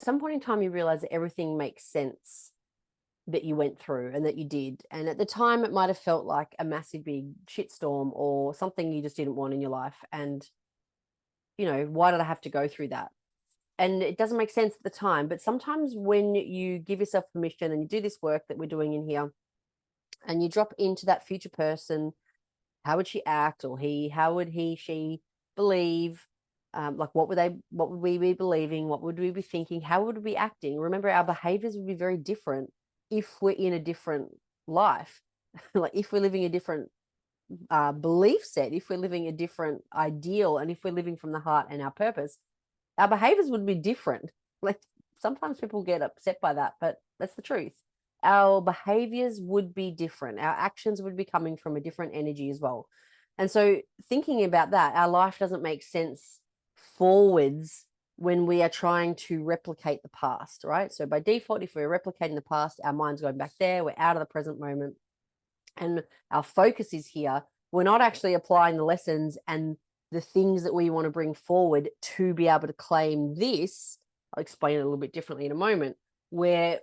some point in time you realize that everything makes sense that you went through and that you did. And at the time, it might have felt like a massive big shitstorm or something you just didn't want in your life. And, why did I have to go through that? And it doesn't make sense at the time. But sometimes when you give yourself permission and you do this work that we're doing in here and you drop into that future person, how would she act, or how would she believe? Like what would we be believing? What would we be thinking? How would we be acting? Remember, our behaviors would be very different if we're in a different life. Like if we're living a different belief set, if we're living a different ideal, and if we're living from the heart and our purpose, our behaviors would be different. Like sometimes people get upset by that, but that's the truth. Our behaviors would be different. Our actions would be coming from a different energy as well. And so thinking about that, our life doesn't make sense forwards when we are trying to replicate the past, right? So by default, if we're replicating the past, our mind's going back there, we're out of the present moment, and our focus is here. We're not actually applying the lessons and the things that we want to bring forward to be able to claim this. I'll explain it a little bit differently in a moment, where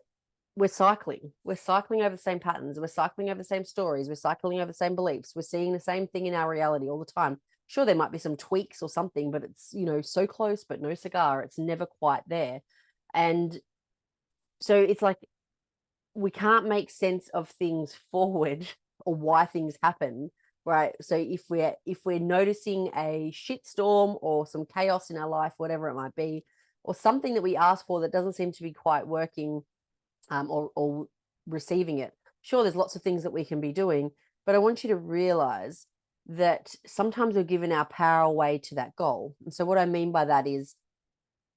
we're cycling. We're cycling over the same patterns. We're cycling over the same stories. We're cycling over the same beliefs. We're seeing the same thing in our reality all the time. Sure, there might be some tweaks or something, but it's, so close, but no cigar. It's never quite there. And so it's like we can't make sense of things forward or why things happen, right? So if we're noticing a shitstorm or some chaos in our life, whatever it might be, or something that we ask for that doesn't seem to be quite working, or receiving it, sure, there's lots of things that we can be doing, but I want you to realize that sometimes we're giving our power away to that goal. And so what I mean by that is,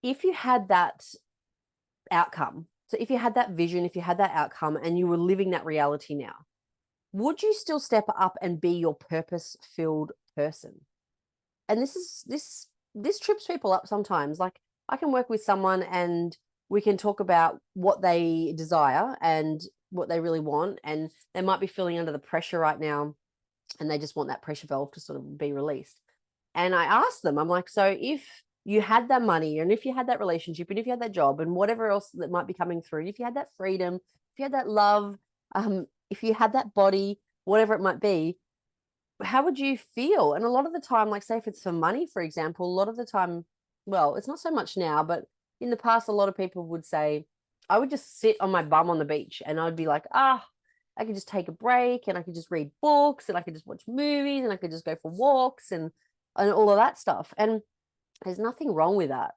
if you had that outcome, so if you had that vision, if you had that outcome and you were living that reality now, would you still step up and be your purpose filled person? And this trips people up sometimes. Like, I can work with someone and we can talk about what they desire and what they really want, and they might be feeling under the pressure right now, and they just want that pressure valve to sort of be released. And I asked them, I'm like, so if you had that money, and if you had that relationship, and if you had that job, and whatever else that might be coming through, if you had that freedom, if you had that love, if you had that body, whatever it might be, how would you feel? And a lot of the time, like say if it's for money, for example, a lot of the time, well, it's not so much now, but in the past, a lot of people would say, I would just sit on my bum on the beach and I'd be like, I could just take a break and I could just read books and I could just watch movies and I could just go for walks and all of that stuff. And there's nothing wrong with that.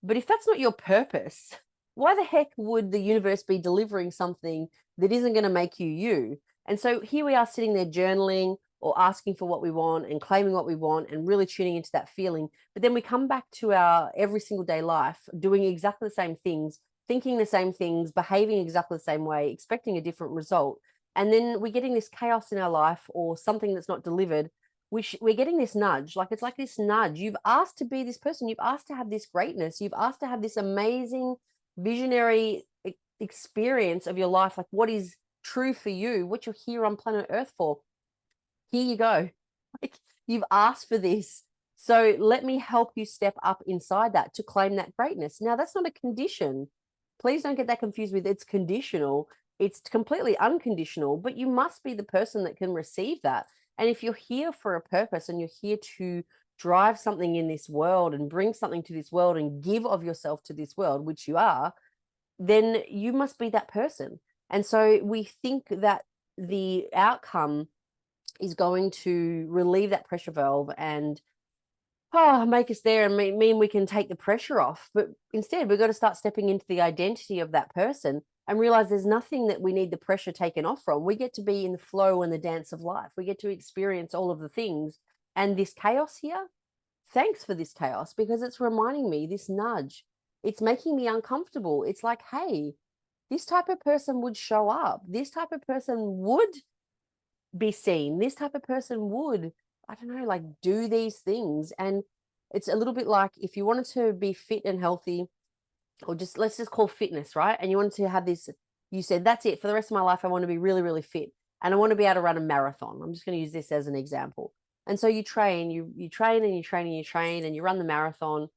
But if that's not your purpose, why the heck would the universe be delivering something that isn't going to make you you? And so here we are sitting there journaling or asking for what we want and claiming what we want and really tuning into that feeling. But then we come back to our every single day life doing exactly the same things, thinking the same things, behaving exactly the same way, expecting a different result. And then we're getting this chaos in our life or something that's not delivered, which we're getting this nudge. Like, it's like this nudge. You've asked to be this person. You've asked to have this greatness. You've asked to have this amazing visionary experience of your life. Like, what is true for you, what you're here on planet Earth for. Here you go. Like, you've asked for this. So let me help you step up inside that to claim that greatness. Now, that's not a condition. Please don't get that confused with it's conditional. It's completely unconditional, but you must be the person that can receive that. And if you're here for a purpose and you're here to drive something in this world and bring something to this world and give of yourself to this world, which you are, then you must be that person. And so we think that the outcome is going to relieve that pressure valve and make us there and mean we can take the pressure off. But instead, we've got to start stepping into the identity of that person and realize there's nothing that we need the pressure taken off from. We get to be in the flow and the dance of life. We get to experience all of the things. And this chaos here, thanks for this chaos, because it's reminding me, this nudge, it's making me uncomfortable. It's like, hey, this type of person would show up. This type of person would be seen. This type of person would, I don't know, like do these things. And it's a little bit like if you wanted to be fit and healthy, or just let's just call fitness, right? And you wanted to have this, you said, that's it for the rest of my life. I want to be really, really fit. And I want to be able to run a marathon. I'm just going to use this as an example. And so you train, you train and you train and you train and you run the marathon,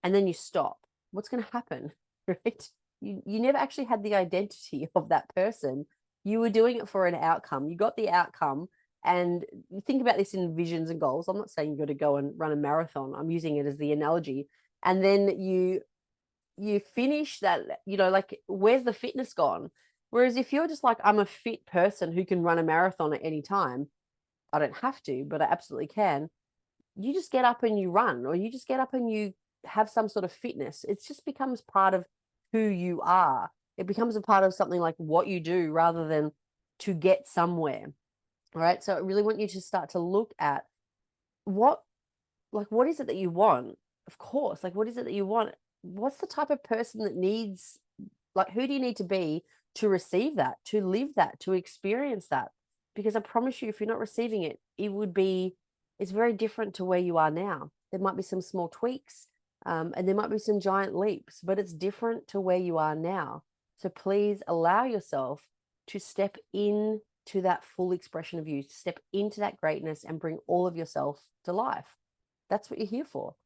and then you stop. What's going to happen? right? You never actually had the identity of that person. You were doing it for an outcome. You got the outcome. And you think about this in visions and goals. I'm not saying you got to go and run a marathon. I'm using it as the analogy. And then you finish that, like, where's the fitness gone? Whereas if you're just like, I'm a fit person who can run a marathon at any time, I don't have to, but I absolutely can. You just get up and you run, or you just get up and you have some sort of fitness. It just becomes part of who you are. It becomes a part of something like what you do rather than to get somewhere. All right. So I really want you to start to look at what, what is it that you want? Of course, like, what is it that you want? What's the type of person that needs, like, who do you need to be to receive that, to live that, to experience that? Because I promise you, if you're not receiving it, it's very different to where you are now. There might be some small tweaks, and there might be some giant leaps, but it's different to where you are now. So please allow yourself to step in to that full expression of you, step into that greatness and bring all of yourself to life. That's what you're here for.